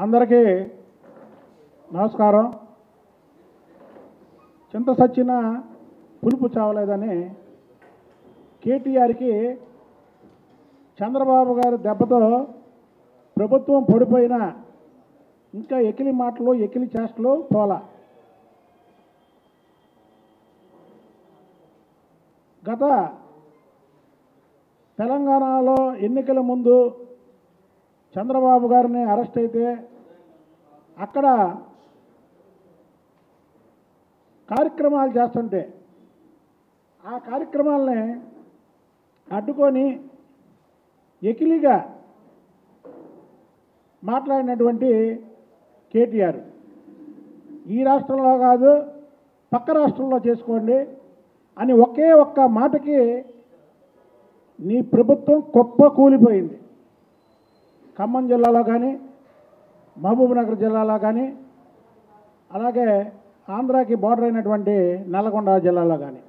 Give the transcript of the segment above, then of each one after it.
అందరికీ నమస్కారం. చింత సచ్చిన పులుపు చావలేదని కేటీఆర్కి చంద్రబాబు గారి దెబ్బతో ప్రభుత్వం పడిపోయినా ఇంకా ఎకిలి మాటలు ఎకిలి చేష్టలు పోలా. గత తెలంగాణలో ఎన్నికల ముందు చంద్రబాబు గారిని అరెస్ట్ అయితే అక్కడ కార్యక్రమాలు చేస్తుంటే ఆ కార్యక్రమాలని అడ్డుకొని ఎకిలిగా మాట్లాడినటువంటి కేటీఆర్ ఈ రాష్ట్రంలో కాదు పక్క రాష్ట్రంలో చేసుకోండి అని ఒకే ఒక్క మాటకి నీ ప్రభుత్వం కుప్ప కూలిపోయింది. ఖమ్మం జిల్లాలో కానీ మహబూబ్నగర్ జిల్లాలో కానీ అలాగే ఆంధ్రాకి బార్డర్ అయినటువంటి నల్గొండ జిల్లాలో కానీ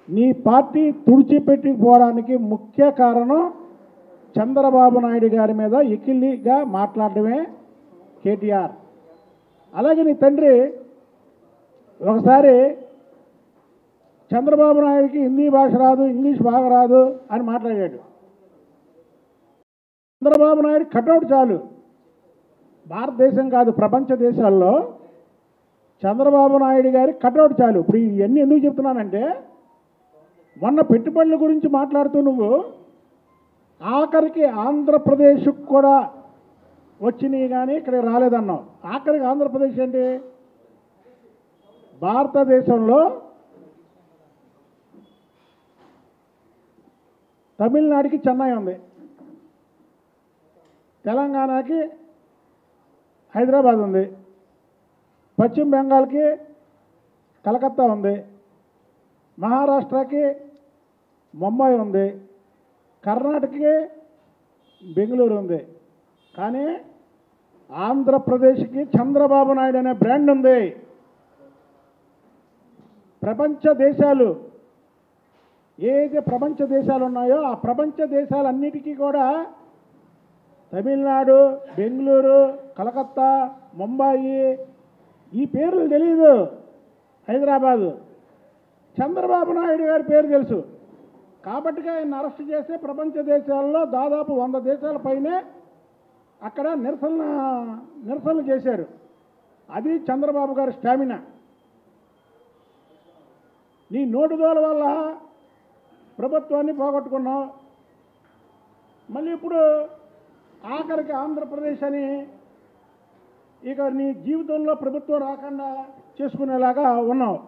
నీ పార్టీ తుడిచిపెట్టుకుపోవడానికి ముఖ్య కారణం చంద్రబాబు నాయుడు గారి మీద ఎకిలిగా మాట్లాడడమే కేటీఆర్. అలాగే నీ తండ్రి ఒకసారి చంద్రబాబు నాయుడికి హిందీ భాష రాదు, ఇంగ్లీష్ బాగా రాదు అని మాట్లాడాడు. చంద్రబాబు నాయుడు కటౌట్ చాలు, భారతదేశం కాదు ప్రపంచ దేశాల్లో చంద్రబాబు నాయుడు గారి కటౌట్ చాలు. ఇప్పుడు ఇవన్నీ ఎందుకు చెప్తున్నానంటే మొన్న పెట్టుబడుల గురించి మాట్లాడుతూ నువ్వు ఆఖరికి ఆంధ్రప్రదేశ్కు కూడా వచ్చినాయి కానీ ఇక్కడికి రాలేదన్నావు. ఆఖరికి ఆంధ్రప్రదేశ్ ఏంటి? భారతదేశంలో తమిళనాడుకి చెన్నై ఉంది, తెలంగాణకి హైదరాబాద్ ఉంది, పశ్చిమ బెంగాల్కి కలకత్తా ఉంది, మహారాష్ట్రకి ముంబై ఉంది, కర్ణాటకకి బెంగళూరు ఉంది. కానీ ఆంధ్రప్రదేశ్కి చంద్రబాబు నాయుడు అనే బ్రాండ్ ఉంది. ప్రపంచ దేశాలు ఏదైతే ప్రపంచ దేశాలు ఉన్నాయో ఆ ప్రపంచ దేశాలన్నిటికీ కూడా తమిళనాడు, బెంగళూరు, కలకత్తా, ముంబాయి ఈ పేర్లు తెలియదు. హైదరాబాదు చంద్రబాబు నాయుడు గారి పేరు తెలుసు. కాబట్టి ఆయన అరెస్ట్ చేస్తే ప్రపంచ దేశాల్లో దాదాపు 100 దేశాల పైనే అక్కడ నిరసనలు చేశారు. అది చంద్రబాబు గారి స్టామినా. నీ నోటుదోల వల్ల ప్రభుత్వాన్ని పోగొట్టుకున్నావు. మళ్ళీ ఇప్పుడు ఆఖరికి ఆంధ్రప్రదేశ్ అని ఇక నీ జీవితంలో ప్రభుత్వం రాకుండా చేసుకునేలాగా ఉన్నావు.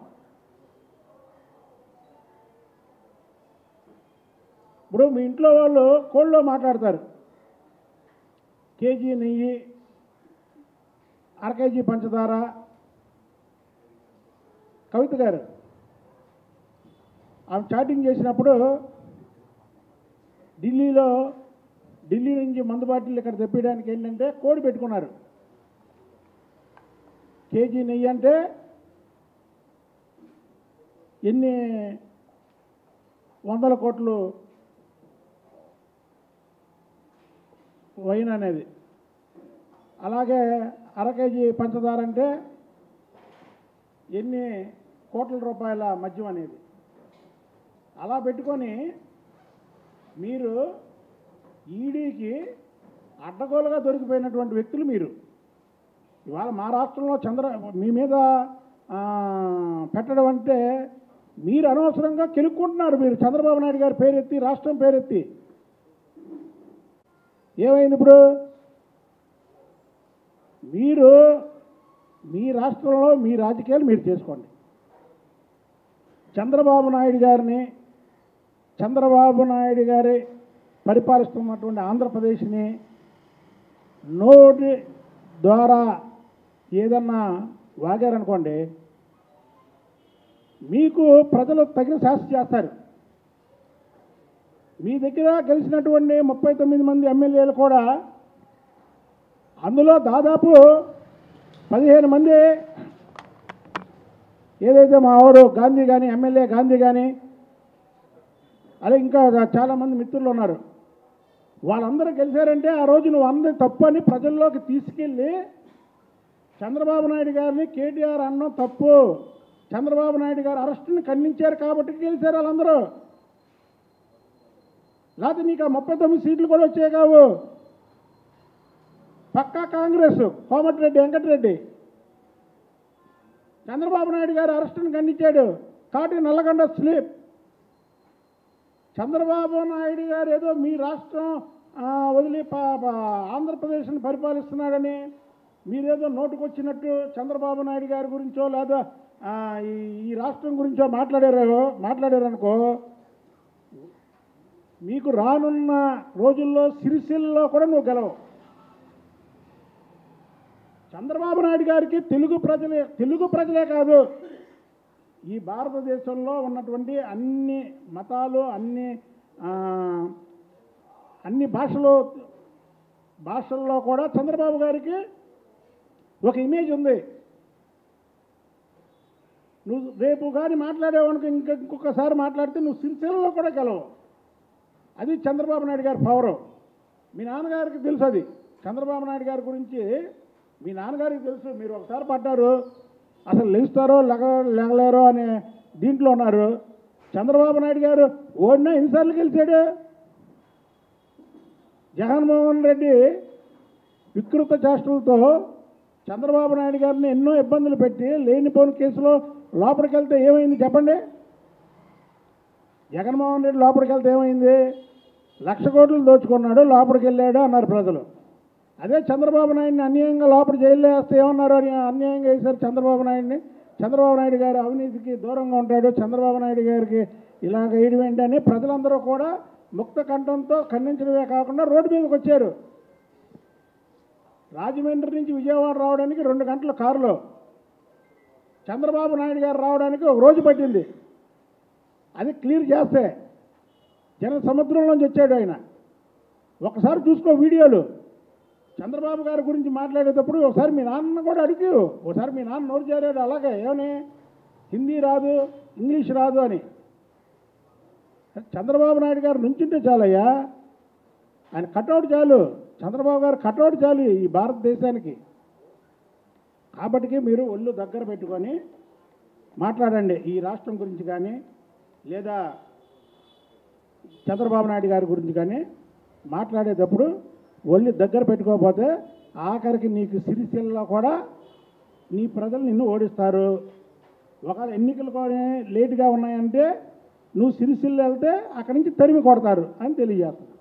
ఇప్పుడు మీ ఇంట్లో వాళ్ళు కోళ్ళలో మాట్లాడతారు, కేజీ నెయ్యి, అర కేజీ పంచదార. కవిత గారు ఆమె చాటింగ్ చేసినప్పుడు ఢిల్లీ నుంచి మందు బాటిల్ ఇక్కడ తెప్పించడానికి ఏంటంటే కోడి పెట్టుకున్నారు. కేజీ నెయ్యి అంటే ఎన్ని 100 కోట్లు వైన్ అనేది, అలాగే అర కేజీ పంచదార అంటే ఎన్ని కోట్ల రూపాయల మద్యం అనేది. అలా పెట్టుకొని మీరు ఈడీకి అడ్డగోలుగా దొరికిపోయినటువంటి వ్యక్తులు మీరు. ఇవాళ మా రాష్ట్రంలో మీ మీద పెట్టడం అంటే మీరు అనవసరంగా కెలుక్కుంటున్నారు. మీరు చంద్రబాబు నాయుడు గారి పేరెత్తి, రాష్ట్రం పేరెత్తి ఏమైంది? ఇప్పుడు మీరు మీ రాష్ట్రంలో మీ రాజకీయాలు మీరు చేసుకోండి. చంద్రబాబు నాయుడు గారి పరిపాలిస్తున్నటువంటి ఆంధ్రప్రదేశ్ని నోటి ద్వారా ఏదన్నా వాగారనుకోండి, మీకు ప్రజలు తగిన శాస్తి చేస్తారు. మీ దగ్గర గెలిచినటువంటి 39 మంది ఎమ్మెల్యేలు కూడా అందులో దాదాపు 15 మంది ఏదైతే మా ఆవిడ గాంధీ కానీ, ఎమ్మెల్యే గాంధీ కానీ, అలాగే ఇంకా చాలామంది మిత్రులు ఉన్నారు. వాళ్ళందరూ గెలిచారంటే ఆ రోజు నువ్వు అందరి తప్పు అని ప్రజల్లోకి తీసుకెళ్ళి చంద్రబాబు నాయుడు గారిని కేటీఆర్ అన్నం తప్పు, చంద్రబాబు నాయుడు గారు అరెస్టుని ఖండించారు కాబట్టి గెలిచారు వాళ్ళందరూ. లేకపోతే నీకు ఆ 39 సీట్లు కూడా వచ్చాయి కావు. పక్కా కాంగ్రెస్, కోమటిరెడ్డి వెంకటరెడ్డి చంద్రబాబు నాయుడు గారు అరెస్టుని ఖండించాడు కాబట్టి నల్లగొండ స్లీప్. చంద్రబాబు నాయుడు గారు ఏదో మీ రాష్ట్రం వదిలి ఆంధ్రప్రదేశ్ని పరిపాలిస్తున్నాడని మీరేదో నోటుకొచ్చినట్టు చంద్రబాబు నాయుడు గారి గురించో లేదా ఈ రాష్ట్రం గురించో మాట్లాడారనుకో, మీకు రానున్న రోజుల్లో సిరిసిల్లలో కూడా నువ్వు గెలవు. చంద్రబాబు నాయుడు గారికి తెలుగు ప్రజలే కాదు, ఈ భారతదేశంలో ఉన్నటువంటి అన్ని మతాలు, అన్ని భాషల్లో కూడా చంద్రబాబు గారికి ఒక ఇమేజ్ ఉంది. నువ్వు రేపు కానీ మాట్లాడేవానికి ఇంకొకసారి మాట్లాడితే నువ్వు సిరిసిల్లలో కూడా గెలవు. అది చంద్రబాబు నాయుడు గారి పవరు. మీ నాన్నగారికి తెలుసు అది. చంద్రబాబు నాయుడు గారి గురించి మీ నాన్నగారికి తెలుసు. మీరు ఒకసారి పడ్డారు, అసలు లెగుస్తారో లెగలేరో అనే దీంట్లో ఉన్నారు. చంద్రబాబు నాయుడు గారు ఓడినా ఎన్నిసార్లు గెలిచాడు? జగన్మోహన్ రెడ్డి వికృత చేష్టలతో చంద్రబాబు నాయుడు గారిని ఎన్నో ఇబ్బందులు పెట్టి లేనిపోని కేసులో లోపలికి వెళ్తే ఏమైంది చెప్పండి? జగన్మోహన్ రెడ్డి లోపలికి వెళ్తే ఏమైంది? 1,00,000 కోట్లు దోచుకున్నాడు, లోపలికి వెళ్ళాడు అన్నారు ప్రజలు. అదే చంద్రబాబు నాయుడిని అన్యాయంగా లోపల జైల్లో వేస్తే ఏమన్నారు? అన్యాయంగా వేశారు చంద్రబాబు నాయుడిని. చంద్రబాబు నాయుడు గారు అవినీతికి దూరంగా ఉంటాడు, చంద్రబాబు నాయుడు గారికి ఇలాగ వేయడం ఏంటని ప్రజలందరూ కూడా ముక్త కంఠంతో ఖండించడమే కాకుండా రోడ్డు మీదకి వచ్చారు. రాజమండ్రి నుంచి విజయవాడ రావడానికి 2 గంటల కారులో, చంద్రబాబు నాయుడు గారు రావడానికి 1 రోజు పట్టింది. అది క్లియర్ చేస్తే జన సముద్రంలోంచి వచ్చాడు ఆయన. ఒకసారి చూసుకో వీడియోలు. చంద్రబాబు గారి గురించి మాట్లాడేటప్పుడు ఒకసారి మీ నాన్న కూడా అడిగి, ఒకసారి మీ నాన్న నోరు చేరాడు అలాగే, ఏమని హిందీ రాదు, ఇంగ్లీష్ రాదు అని. చంద్రబాబు నాయుడు గారు నుంచుంటే చాలయ్యా, ఆయన కటౌట్ చాలు, చంద్రబాబు గారు కటౌట్ చాలు ఈ భారతదేశానికి. కాబట్టి మీరు ఒళ్ళు దగ్గర పెట్టుకొని మాట్లాడండి. ఈ రాష్ట్రం గురించి కానీ లేదా చంద్రబాబు నాయుడు గారి గురించి కానీ మాట్లాడేటప్పుడు ఒళ్ళు దగ్గర పెట్టుకోకపోతే ఆఖరికి నీకు సిరిసిల్లలో కూడా నీ ప్రజలు నిన్ను ఓడిస్తారు. ఒకవేళ ఎన్నికలు కూడా లేటుగా ఉన్నాయంటే నువ్వు సిరిసిల్ల వెళ్తే అక్కడి నుంచి తరిమి కొడతారు అని తెలియజేస్తాను.